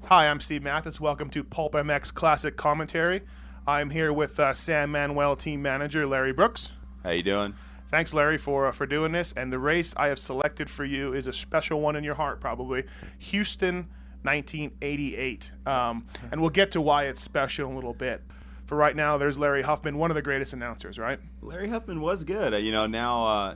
Hi, I'm Steve Matthes. Welcome to PulpMX Classic Commentary. I'm here with Sam Manuel team manager Larry Brooks. How you doing? Thanks, Larry, for doing this. And the race I have selected for you is a special one in your heart, probably. Houston, 1988. And we'll get to why it's special in a little bit. For right now, there's Larry Huffman, one of the greatest announcers, right? Larry Huffman was good. Now,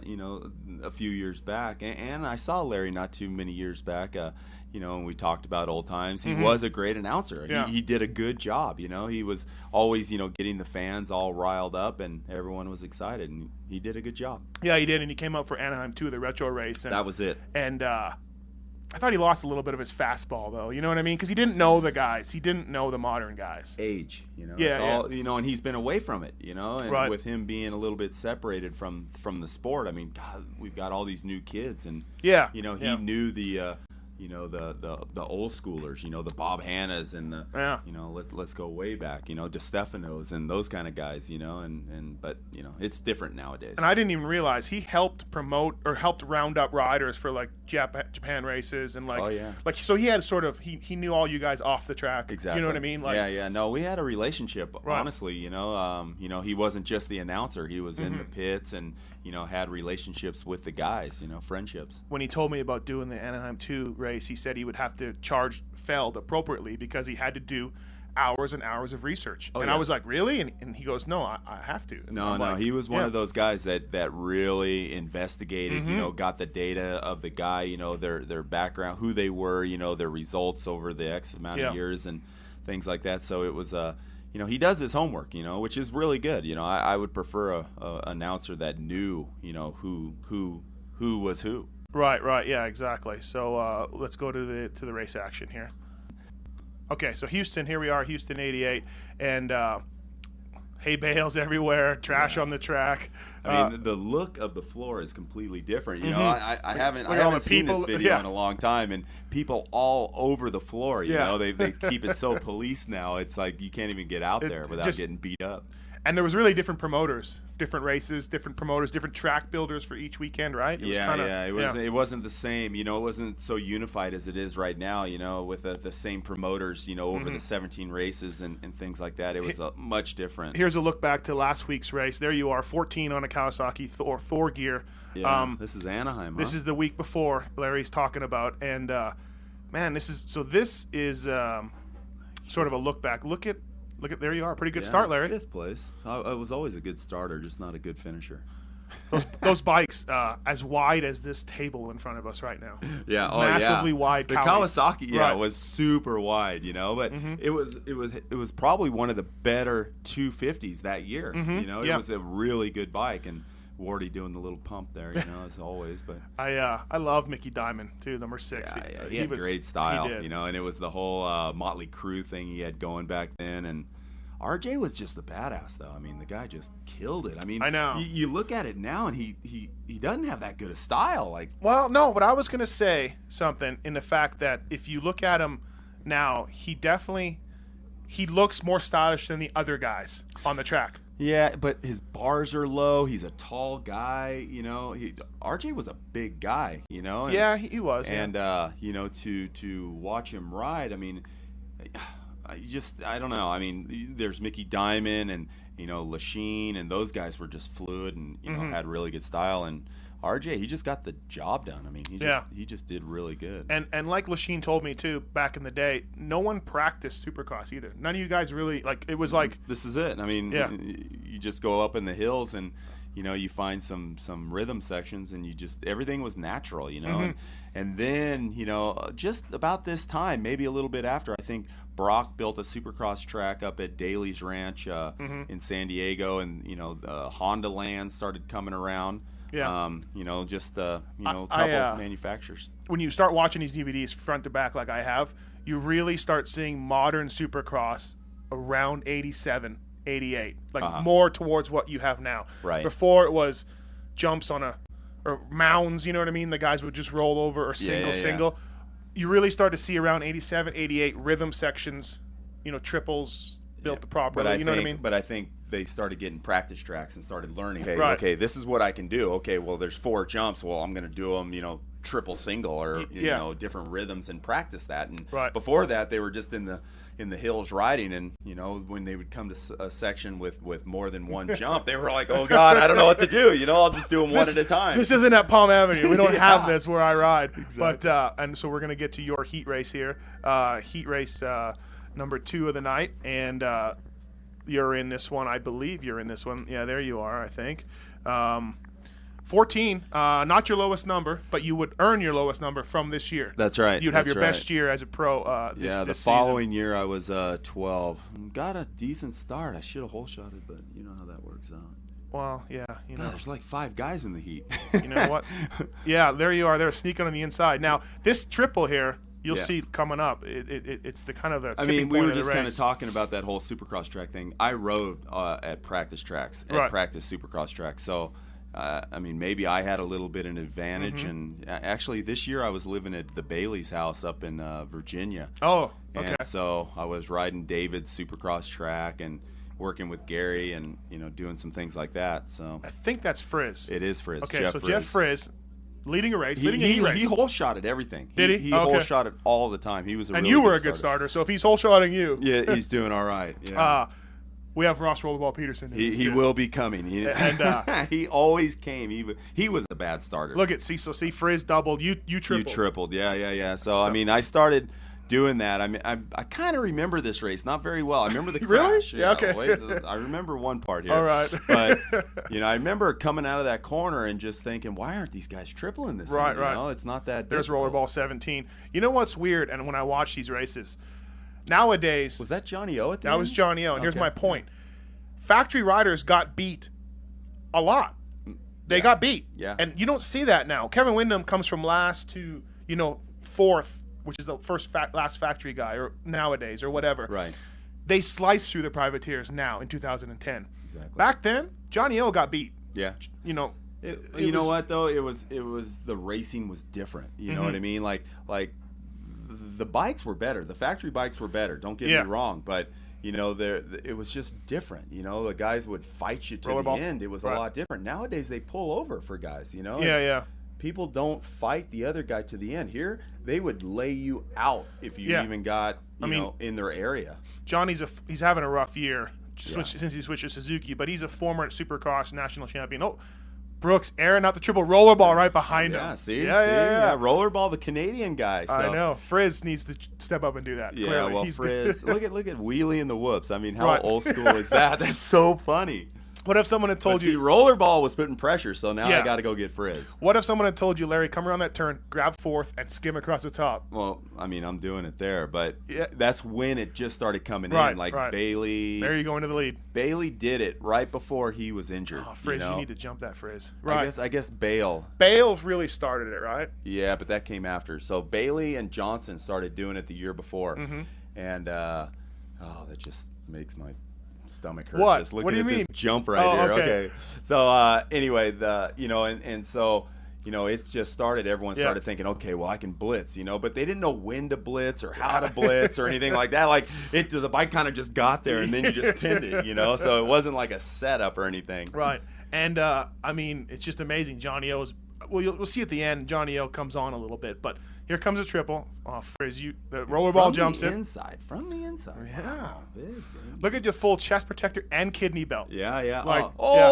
a few years back, and I saw Larry not too many years back. And we talked about old times. He was a great announcer. Yeah. He did a good job. He was always, getting the fans all riled up, and everyone was excited, and he did a good job. Yeah, he did, and he came out for Anaheim, too, the retro race. And, that was it. And I thought he lost a little bit of his fastball, though. You know what I mean? Because he didn't know the guys. He didn't know the modern guys. Age, Yeah. And he's been away from it, and Right. with him being a little bit separated from the sport. I mean, God, we've got all these new kids, and Yeah. he knew the old schoolers, the Bob Hannas and the let's go way back, DeStefanos and those kind of guys, but it's different nowadays. And I didn't even realize he helped promote or helped round up riders for like Japan races and so he had he knew all you guys off the track. Exactly. You know what I mean? No, we had a relationship, Right. honestly. He wasn't just the announcer; he was in the pits and had relationships with the guys, friendships. When he told me about doing the Anaheim 2 race, he said he would have to charge Feld appropriately because he had to do hours and hours of research. I was like, really? And he goes, no, I have to. And He was one of those guys that really investigated, got the data of the guy, their background, who they were, their results over the X amount of years and things like that. So it was he does his homework, which is really good. I would prefer a announcer that knew, who was who. Right, yeah, exactly. So let's go to the race action here. Okay, so Houston, here we are, Houston 88, and hay bales everywhere, trash on the track. I mean, the look of the floor is completely different. I haven't seen people, this video in a long time, and people all over the floor. They keep it so policed now. It's like you can't even get out there without getting beat up. And there was really different promoters, different races, different promoters, different track builders for each weekend, right? It wasn't the same. It wasn't so unified as it is right now. with the same promoters. Over the 17 races and things like that. It was much different. Here's a look back to last week's race. There you are, 14 on a Kawasaki Thor gear. Yeah, this is Anaheim. This is the week before Larry's talking about, and this is sort of a look back. Look at there you are. Pretty good start, Larry. 5th place. I was always a good starter, just not a good finisher. Those bikes as wide as this table in front of us right now. Yeah, massively wide. The Kawasaki, was super wide, but it was probably one of the better 250s that year. It was a really good bike, and Wardy doing the little pump there, as always. But I love Mickey Diamond too, number 6. He had great style, and it was the whole Motley Crue thing he had going back then, and RJ was just a badass, though. I mean, the guy just killed it. I mean, I know. You look at it now, and he doesn't have that good a style. Well, no, but I was going to say something in the fact that if you look at him now, he looks more stylish than the other guys on the track. Yeah, but his bars are low. He's a tall guy, RJ was a big guy, and, yeah, he was. And to watch him ride, I mean, I don't know. I mean, there's Mickey Diamond and Lachine, and those guys were just fluid and had really good style. And RJ, he just got the job done. I mean, he just did really good. And like Lachine told me too back in the day, no one practiced Supercross either. None of you guys really it was like this is it. I mean, you just go up in the hills and you find some rhythm sections, and everything was natural, and then just about this time, maybe a little bit after, I think Brock built a Supercross track up at Daly's Ranch in San Diego, and Honda Land started coming around. Yeah. A couple manufacturers. When you start watching these DVDs front to back like I have, you really start seeing modern Supercross around 87, 88, more towards what you have now. Right. Before it was jumps on or mounds, you know what I mean? The guys would just roll over or single. You really start to see around 87, 88 rhythm sections, triples built the proper. Know what I mean? But I think they started getting practice tracks and started learning. Right. Okay, this is what I can do. Okay, well, there's 4 jumps. Well, I'm going to do them, triple single or you know, different rhythms and practice that. And before that, they were just in the hills riding, and you know, when they would come to a section with more than one jump, they were like, oh God, I don't know what to do. You know, I'll just do them one at a time. This isn't at Palm Avenue. We don't have this where I ride. Exactly. But and so we're gonna get to your heat race here, heat race number 2 of the night, and you're in this one. I believe you're in this one. Yeah, there you are. I think. 14, not your lowest number, but you would earn your lowest number from this year. That's right. You'd have your best year as a pro the following year I was 12. Got a decent start. I should have hole shotted, but you know how that works out. Well, yeah, you know. God, there's like 5 guys in the heat. You know what? Yeah, there you are. They're sneaking on the inside. Now, this triple here, you'll see coming up. It's the kind of the tipping point we were of the just race. kind of talking about that whole Supercross track thing. I rode at practice tracks, at practice Supercross tracks. So, I mean, maybe I had a little bit of an advantage. And actually, this year I was living at the Bailey's house up in Virginia. Oh, okay. And so I was riding David's Supercross track and working with Gary and, you know, doing some things like that. So I think that's Frizz. It is Frizz. Okay, Jeff Frizz. Leading a race, leading a heat race. He hole shotted everything. Did he? He hole shotted all the time. He was and you were a good starter, so if he's hole shotting you. Yeah, he's doing all right. Yeah. We have Ross Rollerball Peterson. He will be coming. He always came. He was a bad starter. Look at see Frizz doubled. You tripled. You tripled. Yeah. So I mean, I started doing that. I mean, I kind of remember this race not very well. I remember the crash. Really? Yeah. Okay. I remember one part here. All right. But you know, I remember coming out of that corner and just thinking, why aren't these guys tripling this? Right. thing? You know, it's not that. There's difficult. Rollerball 17. You know what's weird? And when I watch these races, nowadays was that Johnny O at the end? That was Johnny O. And here's my point: factory riders got beat a lot. They got beat. Yeah. And you don't see that now. Kevin Windham comes from last to 4th. Which is the last factory guy, or nowadays, or whatever. Right. They slice through the privateers now in 2010. Exactly. Back then, Johnny O got beat. Yeah. You know. You know what though? It was the racing was different. You know what I mean? Like the bikes were better. The factory bikes were better. Don't get me wrong, but you know it was just different. You know, the guys would fight you to Rollerball. The end. It was a lot different. Nowadays they pull over for guys. You know. Yeah. People don't fight the other guy to the end. Here, they would lay you out if you even got, you know, in their area. Johnny's he's having a rough year since he switched to Suzuki, but he's a former Supercross national champion. Oh, Brooks airing out the triple rollerball right behind him. See? Yeah. Rollerball, the Canadian guy. So. I know. Frizz needs to step up and do that. Yeah, clearly. well, Frizz, look at Wheelie and the Whoops. I mean, how old school is that? That's so funny. What if someone had told you... Rollerball was putting pressure, so now I got to go get Frizz. What if someone had told you, Larry, come around that turn, grab 4th, and skim across the top? Well, I mean, I'm doing it there, but that's when it just started coming in. Like Bailey... There you go into the lead. Bailey did it right before he was injured. Oh, Frizz, you need to jump that Frizz. Right. I guess Bale. Bale really started it, right? Yeah, but that came after. So Bailey and Johnson started doing it the year before. And, that just makes my... stomach hurt. What? Just looking What do you at mean? This jump right here. Okay. So anyway, so it just started. Everyone started thinking, okay, well, I can blitz, but they didn't know when to blitz or how to blitz or anything like that. Like the bike kind of just got there and then you just pinned it, So it wasn't like a setup or anything. Right. And I mean, it's just amazing. Johnny O's. Well, we'll see at the end. Johnny O comes on a little bit, but here comes a triple. Oh, Frizz, the rollerball jumps in. From the inside. Yeah. Wow, big. Look at your full chest protector and kidney belt. Yeah. Like, I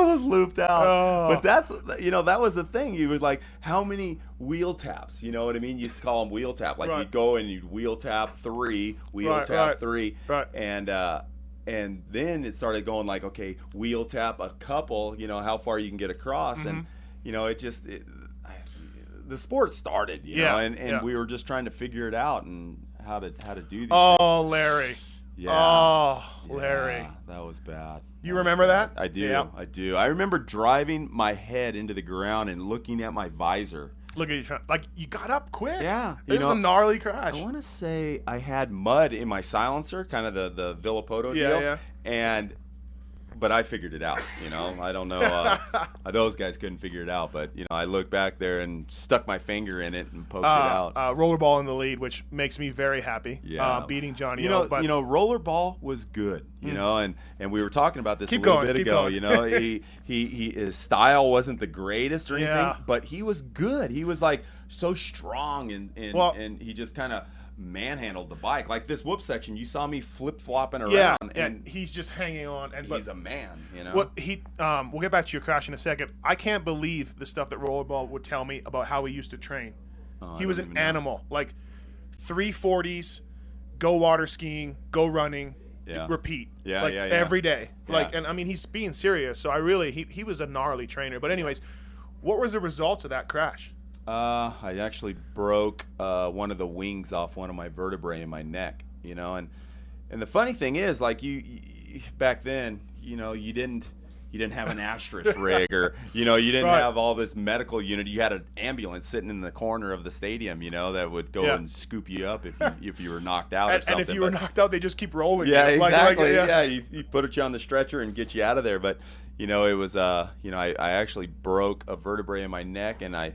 was looped out. Oh. But that's, that was the thing. You was like, how many wheel taps? You know what I mean? You used to call them wheel tap. Like you'd go and you'd wheel tap 3, wheel tap 3. Right. And then it started going like, okay, wheel tap a couple, how far you can get across. And, the sport started, and we were just trying to figure it out and how to do these things. Larry. Yeah. Oh, Larry. That was bad. You remember that? I do. Yeah. I do. I remember driving my head into the ground and looking at my visor. Look at you. Like, you got up quick. Yeah. It was a gnarly crash. I want to say I had mud in my silencer, kind of the Villapoto deal. Yeah. And but I figured it out. I don't know. Those guys couldn't figure it out, but I looked back there and stuck my finger in it and poked it out. Rollerball in the lead, which makes me very happy. Yeah. Beating Johnny. Rollerball was good. And we were talking about this a little bit ago. His style wasn't the greatest or anything, but he was good. He was like so strong and he just kind of manhandled the bike. Like this whoop section, you saw me flip-flopping around. And he's just hanging on. He's a man, Well, we'll get back to your crash in a second. I can't believe the stuff that Rollerball would tell me about how he used to train. He was an animal. Like 340s, go water skiing, go running, repeat. Every day. And I mean, he's being serious. So he was a gnarly trainer. But anyways, what was the results of that crash? I actually broke one of the wings off one of my vertebrae in my neck, and the funny thing is, like you back then, you didn't have an asterisk rig or you didn't have all this medical unit. You had an ambulance sitting in the corner of the stadium, that would go and scoop you up if you were knocked out or something. And if you were knocked out, they just keep rolling. Yeah, you. Exactly. You put you on the stretcher and get you out of there. But it was I actually broke a vertebrae in my neck, and I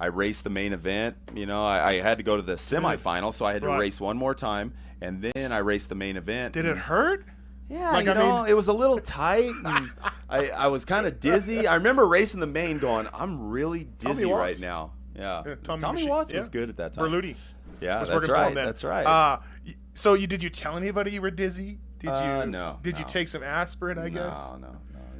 raced the main event. I had to go to the semifinal, so I had to race one more time, and then I raced the main event. Did it hurt? Yeah, it was a little tight. And I was kind of dizzy. I remember racing the main going, I'm really dizzy right now. Yeah. Tommy Watts was good at that time. Berluti. Yeah, that's right. That's right. So did you tell anybody you were dizzy? No. Did you take some aspirin, I guess?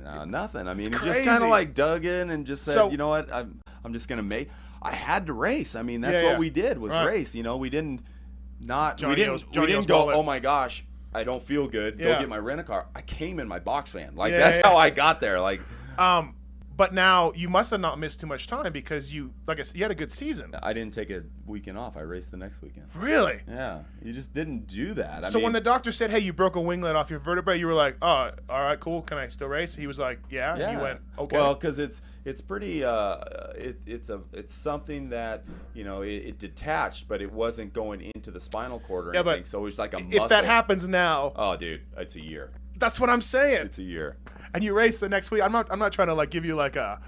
No, nothing. I mean, he just kind of like dug in and just said, you know what, I'm just going to I had to race. I mean, that's what we did was race. We didn't go, oh my gosh, I don't feel good. Go get my rent-a-car. I came in my box van. That's how I got there. But now you must have not missed too much time because you had a good season. I didn't take a weekend off. I raced the next weekend. Really? Yeah. You just didn't do that. So when the doctor said, hey, you broke a winglet off your vertebrae, you were like, oh, all right, cool. Can I still race? He was like, yeah. And you went, okay. Well, because it's pretty it's something that it detached, but it wasn't going into the spinal cord or anything. So it was like a muscle. If that happens now, oh dude, it's a year. That's what I'm saying. It's a year. And you race the next week. I'm not trying to give you a a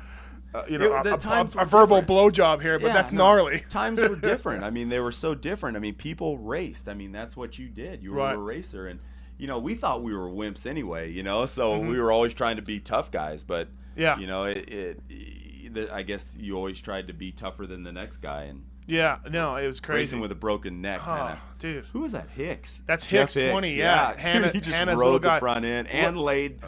verbal blowjob here, but that's gnarly. Times were different. I mean, they were so different. I mean, people raced. I mean, that's what you did. You were a racer, and we thought we were wimps anyway. So we were always trying to be tough guys, but I guess you always tried to be tougher than the next guy, and it was crazy. Racing with a broken neck, dude. Who was that? Hicks. That's Hicks 20. Yeah. He just rode the front end and laid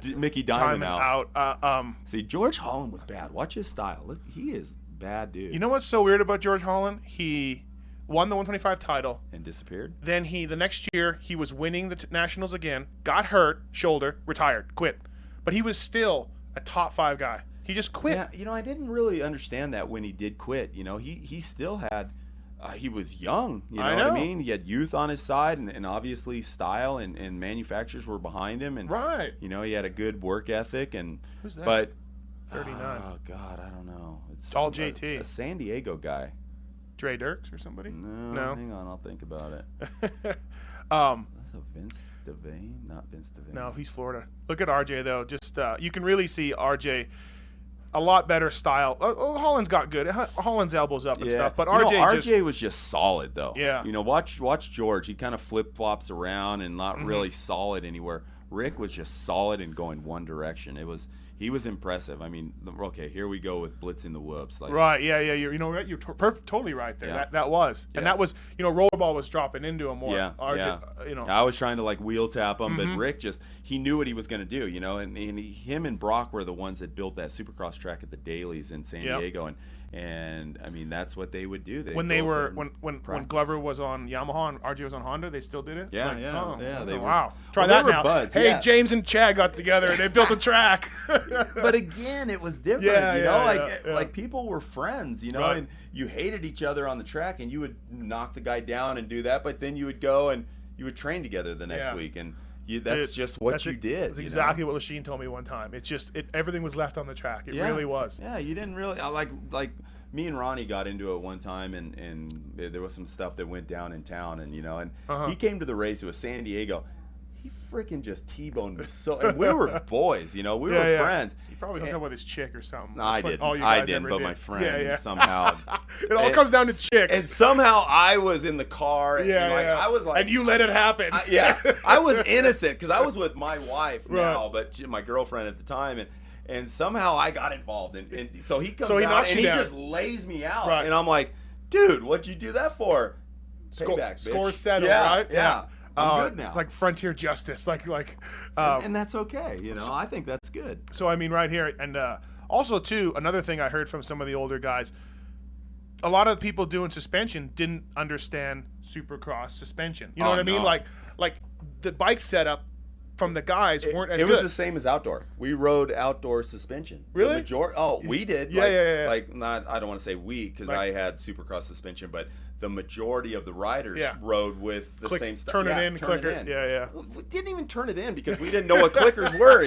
Mickey Diamond out. See, George Holland was bad. Watch his style. Look, he is bad dude. You know what's so weird about George Holland? He won the 125 title and disappeared. Then the next year he was winning the nationals again. Got hurt, shoulder, retired, quit. But he was still a top 5 guy. He just quit. Yeah, I didn't really understand that when he did quit. He still had. He was young, you know what I mean? He had youth on his side, and obviously style and manufacturers were behind him. And he had a good work ethic. And who's that? But 39. Oh God, I don't know. It's all JT. A San Diego guy. Dre Dirks or somebody? No. Hang on, I'll think about it. That's a Vince Devane, not Vince Devane. No, he's Florida. Look at RJ though. Just you can really see RJ. A lot better style. Holland's got good. Holland's elbows up and stuff, but RJ was just solid though. Yeah. Watch George. He kind of flip flops around and not really solid anywhere. Rick was just solid and going one direction. He was impressive. I mean, okay, here we go with blitzing the whoops. Right, yeah. You're totally right there. Yeah. That was, and that was, Rollerball was dropping into him more. Yeah, I was trying to wheel tap him, but Rick he knew what he was going to do. And him and Brock were the ones that built that Supercross track at the Dailies in San Diego, and I mean that's what they would do. When Glover was on Yamaha and RJ was on Honda, they still did it. Wow, try that now. Buds, hey, James and Chad got together and they built a track. But again, it was different. Like people were friends, and you hated each other on the track, and you would knock the guy down and do that, but then you would go and you would train together the next week, and that's just what you did. That's exactly what Lachine told me one time. It's just everything was left on the track. It really was. Yeah, you didn't really like me and Ronnie got into it one time, and there was some stuff that went down in town, and he came to the race. It was San Diego. He freaking just T-boned me so. And we were boys, we were friends. He probably hooked up with his chick or something. No, I didn't, but my friend somehow. It all comes down to chicks. And somehow I was in I was like, and you let it happen. I was innocent because I was with my wife now, but my girlfriend at the time, and somehow I got involved, and so he comes out and he just lays me out, and I'm like, dude, what'd you do that for? Payback, bitch. Score settled, right? Yeah. I'm good now. It's like frontier justice, and that's okay. I think that's good. So I mean, right here, and also too, another thing I heard from some of the older guys, a lot of people doing suspension didn't understand Supercross suspension. You know what I mean? No. Like the bike setup from the guys weren't as good. It was the same as outdoor. We rode outdoor suspension. Really? We did. Yeah. Like I don't want to say we because I had Supercross suspension, but the majority of the riders rode with the same stuff. Turn it in, clicker. It in. Yeah. We didn't even turn it in because we didn't know what clickers were.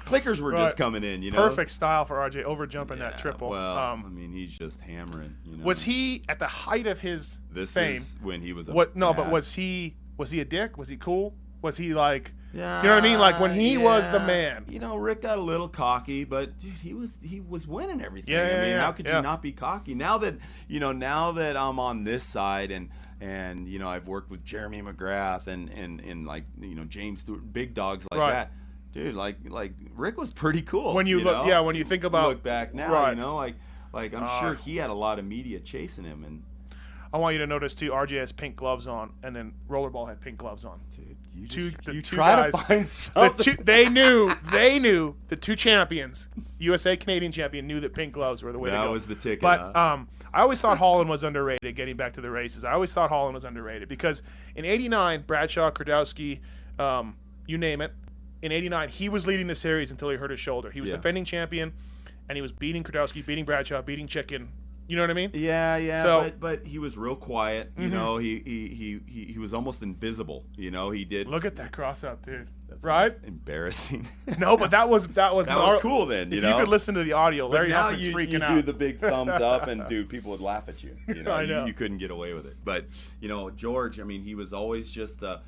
Clickers were just coming in. Perfect style for RJ, over jumping that triple. Well, I mean, he's just hammering. Was he at the height of his fame? This is when he was but was he a dick? Was he cool? Was he like? Yeah, you know what I mean? Like when he was the man. Rick got a little cocky, but dude, he was winning everything. How could you not be cocky? Now that I'm on this side and I've worked with Jeremy McGrath and James Stewart, big dogs like that. Dude, like Rick was pretty cool. When you when you think about look back now, I'm sure he had a lot of media chasing him. And I want you to notice too, RJ has pink gloves on, and then Rollerball had pink gloves on. Dude, you two try guys, to find something. They knew the two champions, USA Canadian champion, knew that pink gloves were the way to go. That was the ticket. But I always thought Holland was underrated. Getting back to the races, I always thought Holland was underrated because in '89, Bradshaw, Kordowski, you name it. In '89, he was leading the series until he hurt his shoulder. He was defending champion, and he was beating Kordowski, beating Bradshaw, beating Chicken. You know what I mean? Yeah. So, but he was real quiet. He was almost invisible. He did. Look at that cross up, dude. That's right? Embarrassing. No, but that was cool then. You could listen to the audio. Larry Huffman's freaking out. You do the big thumbs up, and dude, people would laugh at you. I know. You couldn't get away with it. But George, I mean, he was always just a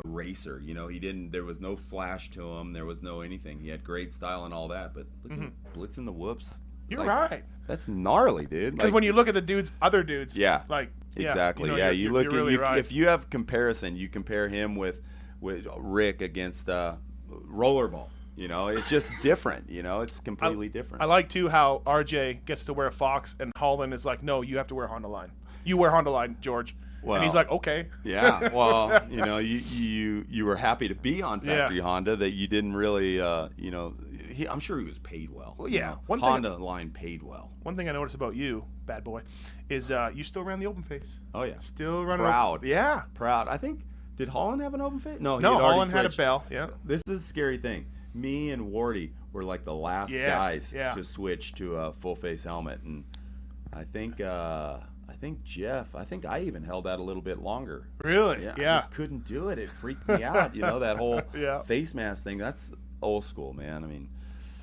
racer. There was no flash to him. There was no anything. He had great style and all that. But look at blitzing the whoops. You're right. That's gnarly, dude. Because when you look at the other dudes, exactly. You look at really right. If you have comparison, you compare him with Rick against Rollerball. It's just different. It's completely different. I like too how RJ gets to wear Fox and Holland is like, no, you have to wear Honda Line. You wear Honda Line, George. Well, and he's like, okay. Yeah. Well, you were happy to be on Factory Honda that you didn't really, I'm sure he was paid well. Well, yeah. Honda line paid well. One thing I noticed about you, bad boy, is you still ran the open face. Oh, yeah. Still running proud. Yeah. Proud. I think, did Holland have an open face? No, Holland had a bell. Yeah. This is a scary thing. Me and Wardy were like the last guys to switch to a full face helmet. And I think Jeff, I even held that a little bit longer. Really? Yeah. I just couldn't do it. It freaked me out. That whole face mask thing. That's old school, man. I mean,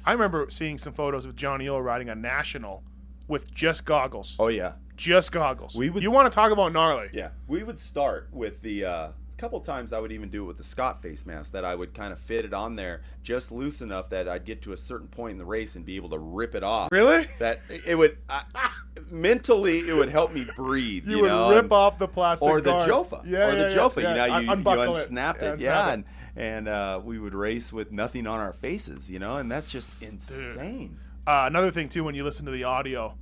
I remember seeing some photos of Johnny O riding a national with just goggles. Oh yeah, just goggles. You want to talk about gnarly? Yeah, we would start with the. Couple times I would even do it with the Scott face mask that I would kind of fit it on there just loose enough that I'd get to a certain point in the race and be able to rip it off. Really? That it would mentally it would help me breathe. You would rip off the plastic or the guard. Jofa. Yeah, or the Jofa. Yeah. You unsnapped it. Yeah, and we would race with nothing on our faces. And that's just insane. Another thing too, when you listen to the audio.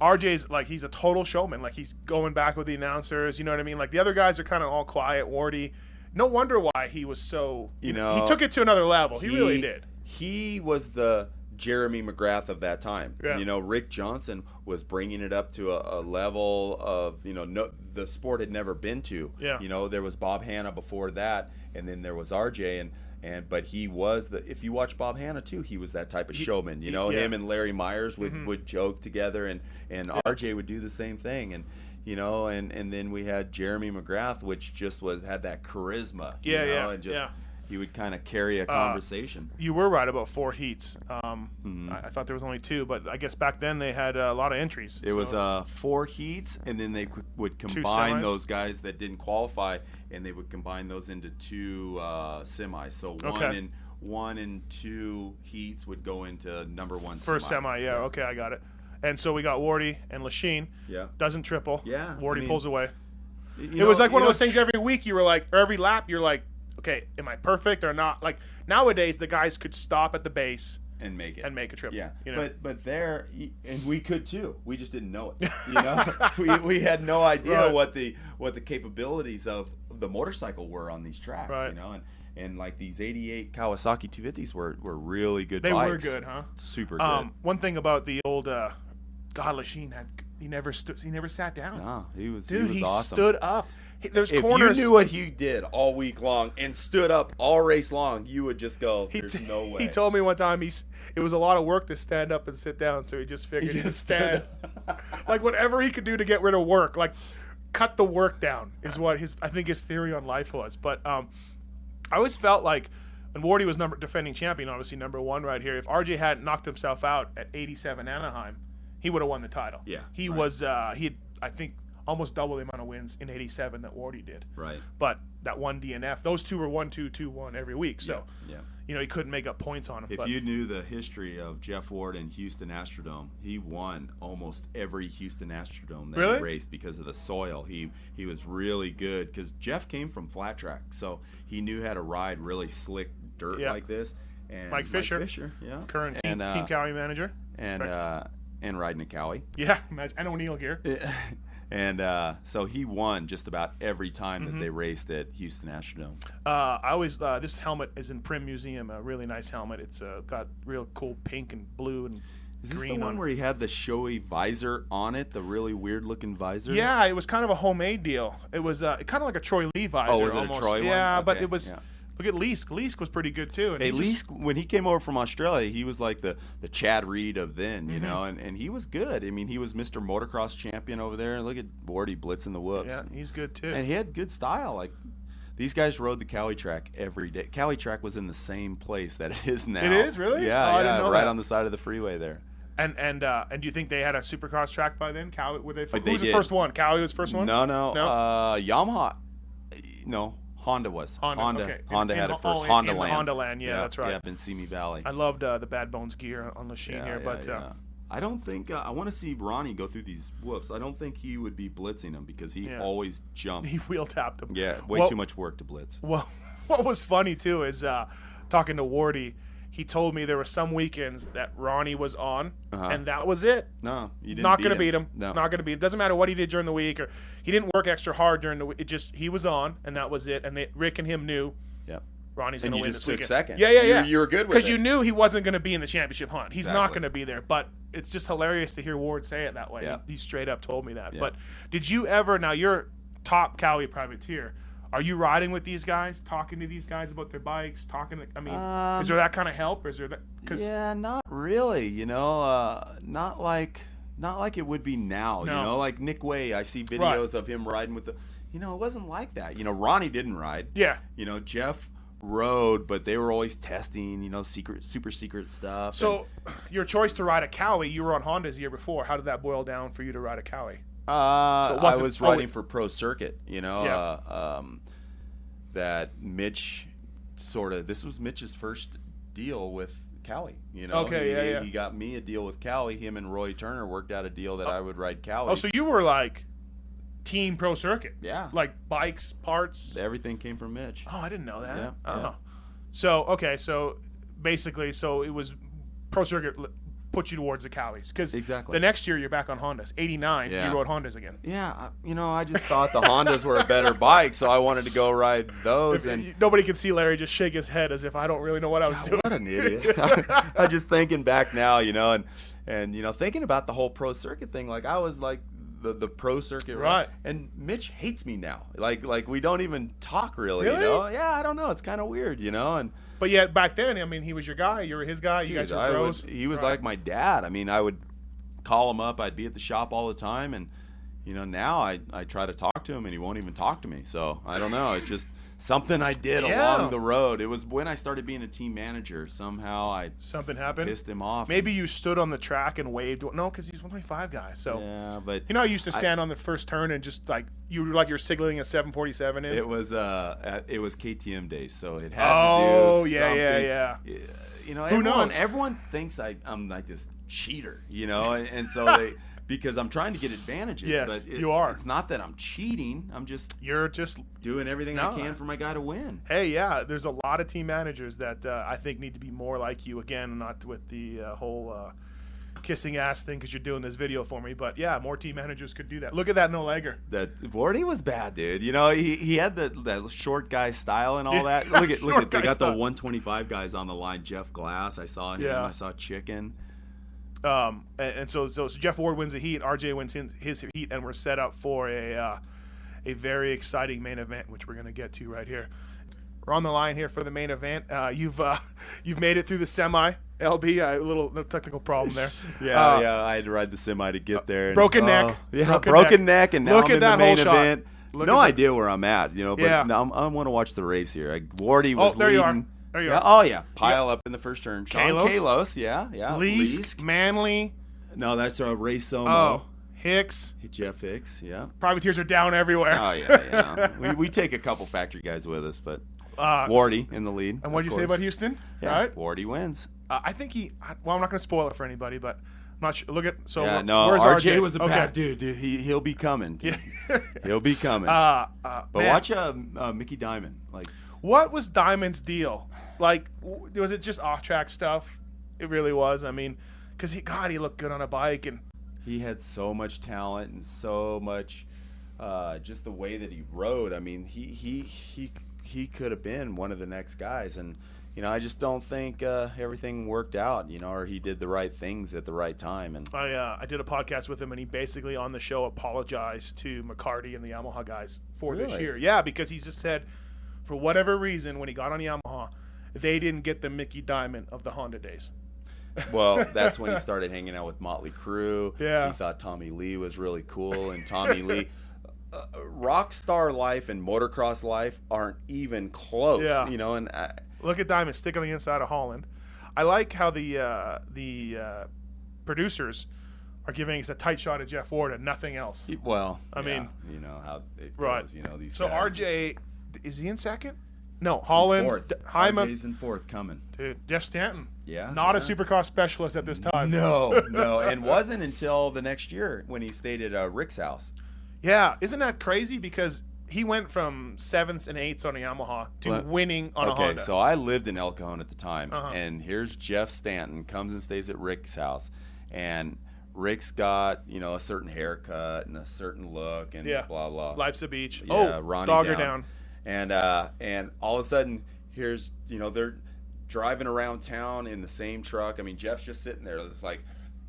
RJ's like he's a total showman. Like he's going back with the announcers. You know what I mean? Like the other guys are kind of all quiet, Wardy. No wonder why he was so. He took it to another level. He really did. He was the Jeremy McGrath of that time. Yeah. Rick Johnson was bringing it up to a level of the sport had never been to. Yeah. There was Bob Hanna before that, and then there was RJ but he was if you watch Bob Hanna too, he was that type of showman. Him and Larry Myers would joke together, and RJ would do the same thing, and and then we had Jeremy McGrath, which just had that charisma. he would kind of carry a conversation. You were right about 4 heats. I thought there was only 2, but I guess back then they had a lot of entries. It was 4 heats, and then they would combine those guys that didn't qualify, and they would combine those into 2 semis. So one and 2 heats would go into number 1 first semi. Yeah, okay, I got it. And so we got Wardy and Lachine. Yeah. Doesn't triple. Yeah. Wardy pulls away. It was like one of those things every week you were like, or every lap you're like, okay, am I perfect or not? Like nowadays the guys could stop at the base and make a triple. Yeah. But there, and we could too. We just didn't know it. we had no idea what the capabilities of the motorcycle were on these tracks. Right. And like these 88 Kawasaki 250s were really good bikes. They were good, huh? Super good. One thing about the old Lachine he never sat down. No, he was awesome. He stood up. There's if corners. You knew what he did all week long and stood up all race long, you would just go, there's no way. He told me one time it was a lot of work to stand up and sit down, so he just figured he'd stand. Like whatever he could do to get rid of work, like cut the work down is what I think his theory on life was. But I always felt like when Wardy was defending champion, obviously number 1 right here, if RJ hadn't knocked himself out at 87 Anaheim, he would have won the title. Yeah. He was he had, I think, almost double the amount of wins in 87 that Wardy did. Right. But that one DNF, those 2 were 1-2, 2-1 every week. So, he couldn't make up points on him. If you knew the history of Jeff Ward and Houston Astrodome, he won almost every Houston Astrodome that he raced because of the soil. He was really good because Jeff came from flat track, so he knew how to ride really slick dirt like this. And Mike Fisher, current Team Cowie manager. And riding a Cowie. Yeah, and O'Neill gear. And so he won just about every time that they raced at Houston Astrodome. I always this helmet is in Prim Museum, a really nice helmet. It's got real cool pink and blue and Is this green the one where he had the showy visor on it, the really weird-looking visor? Yeah, it was kind of a homemade deal. It was kind of like a Troy Lee visor. Oh, was it almost. a Troy one? Yeah, Okay, but it was. Yeah. Look at Leask. Leask was pretty good too. And Leask, when he came over from Australia, he was like the Chad Reed of then, you know, and he was good. I mean, he was Mr. Motocross champion over there. Look at Wardy blitzing the whoops. Yeah, he's good too. And he had good style. Like these guys rode the Cowie track every day. Cowie track was in the same place that it is now. It is really? Yeah, I didn't know right that. on the side of the freeway there. And do you think they had a Supercross track by then? Cowie, who was they the did. first one? Cowie was the first one? No. Yamaha. No. Honda was. Honda had it first. Honda Land. Honda Land, yeah, that's right. Yeah, up in Simi Valley. I loved the Bad Bones gear on Lachine here, but I don't think I want to see Ronnie go through these whoops. I don't think he would be blitzing them because he always jumped. He wheel tapped them. Yeah, way too much work to blitz. Well, what was funny too is talking to Wardy. He told me there were some weekends that Ronnie was on, and that was it. No, you didn't. Not going to beat him. No. Not going to beat him. Doesn't matter what he did during the week, or he didn't work extra hard during the week. It just he was on, and that was it. And Rick and him knew. Yep. Ronnie's going to win this weekend. And you just took second. Yeah. You were good with it. Because you knew he wasn't going to be in the championship hunt. He's not Exactly. going to be there. But it's just hilarious to hear Ward say it that way. Yeah. He straight up told me that. Yeah. But did you ever? Now you're top Cowie privateer. Are you riding with these guys, talking to these guys about their bikes, is there that kind of help, or is there that? Yeah, not really. You know, not like it would be now. No. You know, like Nick Way, I see videos of him riding with the. You know, it wasn't like that. You know, Ronnie didn't ride. Yeah. You know, Jeff rode, but they were always testing. You know, super secret stuff. So, your choice to ride a Cowie, you were on Honda's the year before. How did that boil down for you to ride a Cowie? I was riding for Pro Circuit, you know, that Mitch this was Mitch's first deal with Cowie, you know. Okay, He got me a deal with Cowie. Him and Roy Turner worked out a deal that I would ride Cowie. Oh, so you were like Team Pro Circuit? Yeah. Like bikes, parts? Everything came from Mitch. Oh, I didn't know that. Yeah. Oh. Yeah. So basically, it was Pro Circuit put you towards the Cowies. Because exactly. the next year you're back on Hondas. 89, you rode Hondas again. Yeah, you know, I just thought the Hondas were a better bike, so I wanted to go ride those. Nobody could see Larry just shake his head as if I don't really know what I was doing. What an idiot. I'm just thinking back now, you know, and you know, thinking about the whole Pro Circuit thing, like I was like the Pro Circuit, right? And Mitch hates me now. Like we don't even talk really, Really? you know? Yeah, I don't know. It's kind of weird, you know, But yet back then, I mean, he was your guy. You were his guy. You guys were bros. He was like my dad. I mean, I would call him up. I'd be at the shop all the time, and you know, now I try to talk to him, and he won't even talk to me. So I don't know. It just something I did Yeah. along the road. It was when I started being a team manager. Somehow Something happened. pissed him off. Maybe you stood on the track and waved. No, because he's 125 guy. So Yeah, but you know, I used to stand on the first turn and just like you're signaling a 747 in. it was KTM days, so it had Oh, to do yeah, something. yeah. You know, Who knows? everyone thinks I'm like this cheater, you know, and so they because I'm trying to get advantages. Yes, but you are. It's not that I'm cheating. I'm just You're just doing everything I can for my guy to win. Hey, yeah. There's a lot of team managers that I think need to be more like you. Again, not with the whole kissing ass thing because you're doing this video for me, but yeah, more team managers could do that. Look at that no legger. That Vorty was bad, dude. You know, he had that short guy style and all that. Look at they got the 125 guys on the line. Jeff Glass, I saw him. Yeah. I saw Chicken. And so Jeff Ward wins the heat, RJ wins his heat, and we're set up for a very exciting main event, which we're going to get to right here. We're on the line here for the main event. You've made it through the semi, LB. A little technical problem there. Yeah, I had to ride the semi to get there. And, broken neck. Yeah, broken neck, and now Look I'm at in the that main whole shot. event. No idea where I'm at, you know, but Yeah. now I want to watch the race here. Wardy was there you are. leading. There you Yeah, are. oh yeah, pile up in the first turn. Sean Kalos? Kalos, yeah. Leask, Manley. No, that's Ray Somo. Oh, Hicks. Jeff Hicks, yeah. Privateers are down everywhere. Oh yeah. we take a couple factory guys with us, but Wardy in the lead. And what did you say about Houston? Yeah, Right? Wardy wins. I think well, I'm not going to spoil it for anybody, but I'm not sure. Look at Yeah, where's RJ was a Okay. bad dude. He'll be coming. Dude. He'll be coming. But man, watch Mickey Diamond. Like, what was Diamond's deal? Like, was it just off-track stuff? It really was. I mean, because he looked good on a bike, and he had so much talent and so much, just the way that he rode. I mean, he could have been one of the next guys, and you know, I just don't think everything worked out. You know, or he did the right things at the right time. And I did a podcast with him, and he basically on the show apologized to McCarty and the Yamaha guys for this year. Yeah, because he just said, for whatever reason, when he got on Yamaha, they didn't get the Mickey Diamond of the Honda days. Well, that's when he started hanging out with Motley Crue. Yeah. He thought Tommy Lee was really cool, and Tommy Lee. Rock star life and motocross life aren't even close. Yeah. You know, and Look at Diamond sticking on the inside of Holland. I like how the producers are giving us a tight shot of Jeff Ward and nothing else. I mean, you know how it right. goes. You know, these So guys. RJ, is he in second? No, Holland, Fourth. Hyman, RJ's in fourth coming. dude, Jeff Stanton. Yeah. Not yeah. a Supercross specialist at this time. No, and wasn't until the next year when he stayed at Rick's house. Yeah, isn't that crazy? Because he went from 7ths and 8ths on a Yamaha to winning on a Honda. Okay, so I lived in El Cajon at the time, Uh-huh. and here's Jeff Stanton comes and stays at Rick's house, and Rick's got, you know, a certain haircut and a certain look and blah blah. Life's a beach. Yeah, Ronnie Dogger down. And all of a sudden, here's, you know, they're driving around town in the same truck. I mean, Jeff's just sitting there. It's like,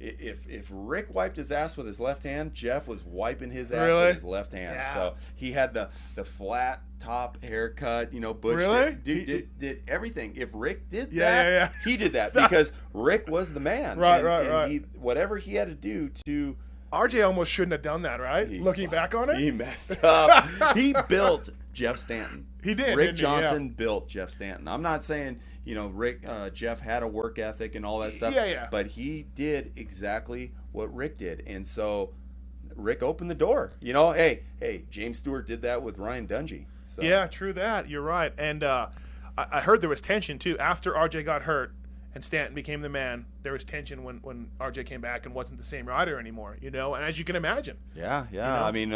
if Rick wiped his ass with his left hand, Jeff was wiping his ass with his left hand. Yeah. So he had the flat top haircut, you know, butch. Really? Did everything. If Rick did Yeah, that, he did that because Rick was the man. Right. Whatever he had to do to. RJ almost shouldn't have done that, right? Looking back on it? He messed up. He built Jeff Stanton. He did. Rick didn't he? Johnson built Jeff Stanton. I'm not saying, you know, Jeff had a work ethic and all that stuff. Yeah. But he did exactly what Rick did. And so Rick opened the door. You know, hey, James Stewart did that with Ryan Dungey. So. Yeah, true that. You're right. And I heard there was tension, too. After RJ got hurt and Stanton became the man, there was tension when RJ came back and wasn't the same rider anymore, you know, and as you can imagine. Yeah. You know? I mean,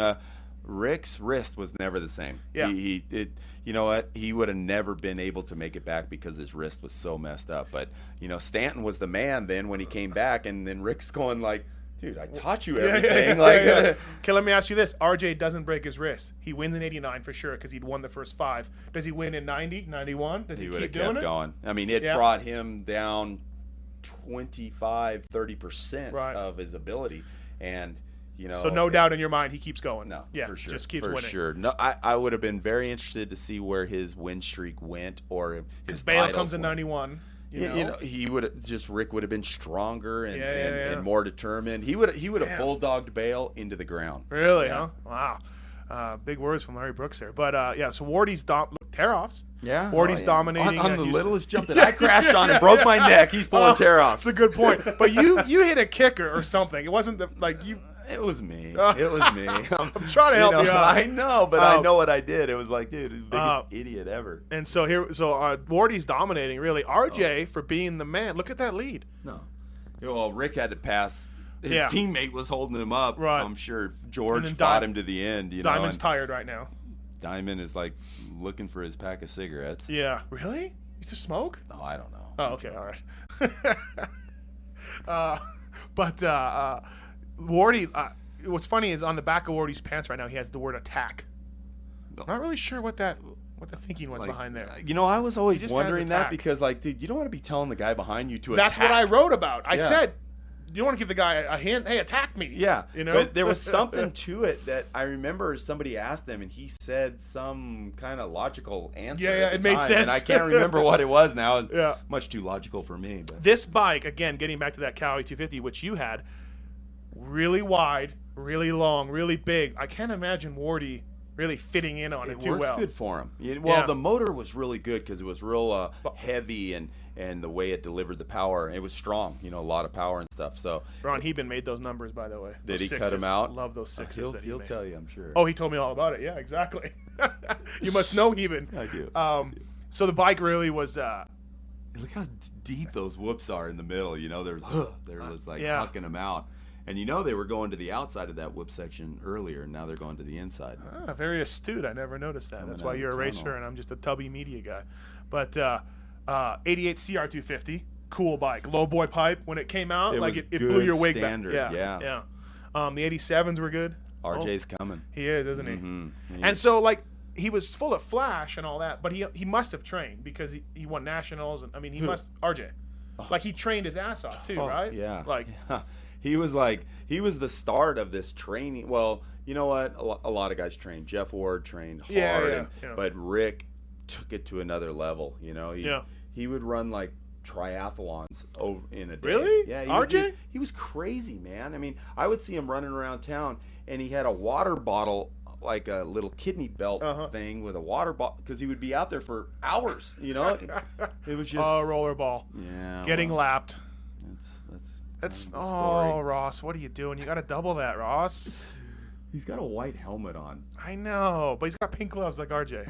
Rick's wrist was never the same. Yeah. You know what? He would have never been able to make it back because his wrist was so messed up. But, you know, Stanton was the man then when he came back, and then Rick's going like, dude, I taught you everything. Okay, let me ask you this. RJ doesn't break his wrist. He wins in 89 for sure because he'd won the first 5. Does he win in 90, 91? Does he would have keep doing kept it? going. I mean, it brought him down 25, 30% of his ability. And, you know. So no doubt in your mind he keeps going. No, yeah, for sure. just keeps for winning. sure. No, I would have been very interested to see where his win streak went or his Because Bale comes in went. 91. You know? He would Rick would have been stronger and, Yeah. and more determined. He would have bulldogged Bale into the ground. Really, Yeah. huh? Wow. Big words from Larry Brooks there. But, so Wardy's looked tear-offs. Yeah. Wardy's dominating. On the littlest jump that I crashed on and broke my neck, he's pulling tear-offs. That's a good point. But you hit a kicker or something. It wasn't you. It was me. It was me. I'm trying to help you out. I know, but I know what I did. It was like, dude, the biggest idiot ever. And so Wardy's dominating, really. RJ, for being the man, look at that lead. No. Well, Rick had to pass. His teammate was holding him up. Right. I'm sure George fought him to the end. Diamond's tired right now. Diamond is like looking for his pack of cigarettes. Yeah. Really? You used to smoke? No, I don't know. Oh, okay. All right. But Wardy, what's funny is on the back of Wardy's pants right now, he has the word attack. I'm not really sure what the thinking was behind there. I was always wondering that because, dude, you don't want to be telling the guy behind you to attack. That's what I wrote about. I said, you don't want to give the guy a hint. Hey, attack me. Yeah. But there was something to it that I remember somebody asked him, and he said some kind of logical answer. Yeah, it made sense. And I can't remember what it was now. It's much too logical for me. But. This bike, again, getting back to that Cali 250, which you had, really wide, really long, really big. I can't imagine Wardy really fitting in on it too well. It worked good for him. The motor was really good because it was real heavy and the way it delivered the power. It was strong, a lot of power and stuff. So Ron Heben made those numbers, by the way. Did he cut them out? Love those sixes that he'll made. tell you, I'm sure. Oh, he told me all about it. Yeah, exactly. You must know Heben. I do. So the bike really was. Look how deep those whoops are in the middle. They're just like hucking them out. And they were going to the outside of that whoop section earlier, and now they're going to the inside. Very astute. I never noticed that. That's why you're a racer, and I'm just a tubby media guy. But 88 CR250, cool bike. Low boy pipe when it came out, it blew your wig standard. back. Yeah. The 87s were good. RJ's coming. He is, isn't he? Mm-hmm. And so he was full of flash and all that, but he must have trained because he won nationals, and he must RJ. He trained his ass off too, right? Yeah. He was the start of this training. Well, you know what? A lot of guys trained. Jeff Ward trained hard, but Rick took it to another level. He would run triathlons in a day. Really? Yeah. RJ? He was crazy, man. I would see him running around town, and he had a water bottle, like a little kidney belt thing with a water bottle, because he would be out there for hours. It was just rollerball. Yeah. Getting lapped. That's Ross, what are you doing? You got to double that, Ross. He's got a white helmet on. I know, but he's got pink gloves like RJ.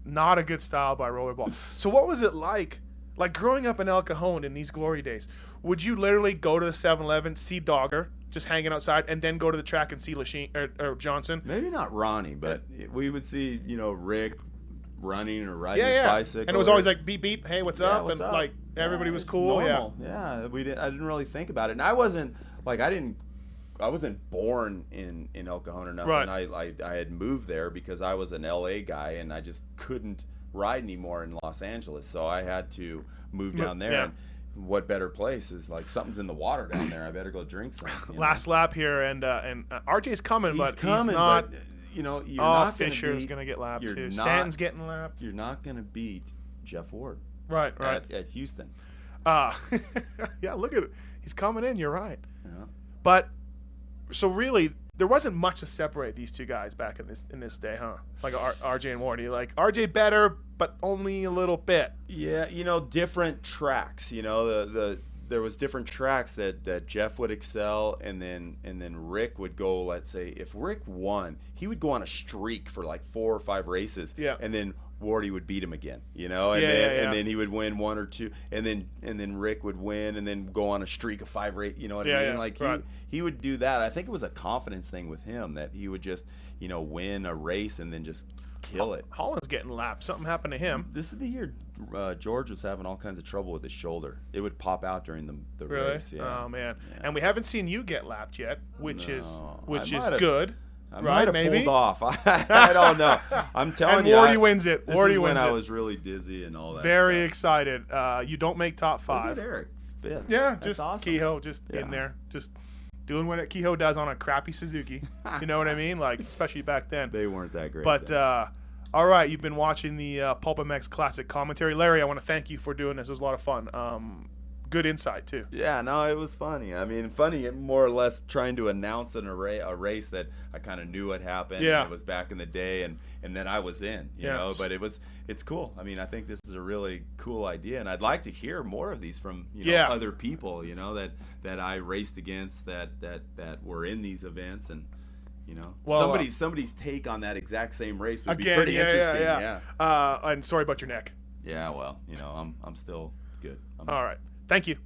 Not a good style by rollerball. So what was it like growing up in El Cajon in these glory days? Would you literally go to the 7-Eleven, see Dogger, just hanging outside, and then go to the track and see Lachine or Johnson? Maybe not Ronnie, but we would see, Rick running or riding his bicycle. And it was always like beep beep, hey, what's up? What's and up? Everybody was cool. Normal. Yeah. I didn't really think about it. And I wasn't I wasn't born in El Cajon or nothing. Right. I had moved there because I was an LA guy and I just couldn't ride anymore in Los Angeles. So I had to move down there. Yeah. And what better place is something's in the water down there. I better go drink something. Last lap here, and RJ's coming, he's not. But, you're not Fisher's going to get lapped too. Stanton's getting lapped. You're not going to beat Jeff Ward. Right. At Houston. Yeah, look at it. He's coming in. You're right. Yeah. But so really, there wasn't much to separate these two guys back in this day, huh? RJ and Wardy. RJ better, but only a little bit. Yeah, different tracks. There was different tracks that Jeff would excel, and then Rick would go. Let's say if Rick won, he would go on a streak for 4 or 5 races. Yeah. And then Wardy would beat him again, and then he would win 1 or 2, and then Rick would win, and then go on a streak of 5 races. You know what I mean? Right. He would do that. I think it was a confidence thing with him that he would just win a race and then just kill it. Holland's getting lapped. Something happened to him. This is the year George was having all kinds of trouble with his shoulder. It would pop out during the really? race. Yeah. Oh man! Yeah. And we haven't seen you get lapped yet, which is good. I might have pulled off. I don't know. I'm telling you. And Wardy wins it. This Wardy is when wins I it. was really dizzy and all that. Very excited. You don't make top 5. Look at Eric. 5th. Yeah, That's just awesome. Kehoe, just in there, just doing what Kehoe does on a crappy Suzuki. You know what I mean? Especially back then. They weren't that great. But all right, you've been watching the PulpMX Classic commentary. Larry, I want to thank you for doing this. It was a lot of fun. good insight too. Yeah, no, it was funny. I mean, funny, more or less trying to announce a race that I kind of knew what happened. Yeah. It was back in the day, and then I was in, you know. But it's cool. I mean, I think this is a really cool idea, and I'd like to hear more of these from other people, that I raced against that were in these events, and somebody's take on that exact same race would be pretty interesting. Yeah. And sorry about your neck. Yeah, well, I'm still good. All right. Thank you.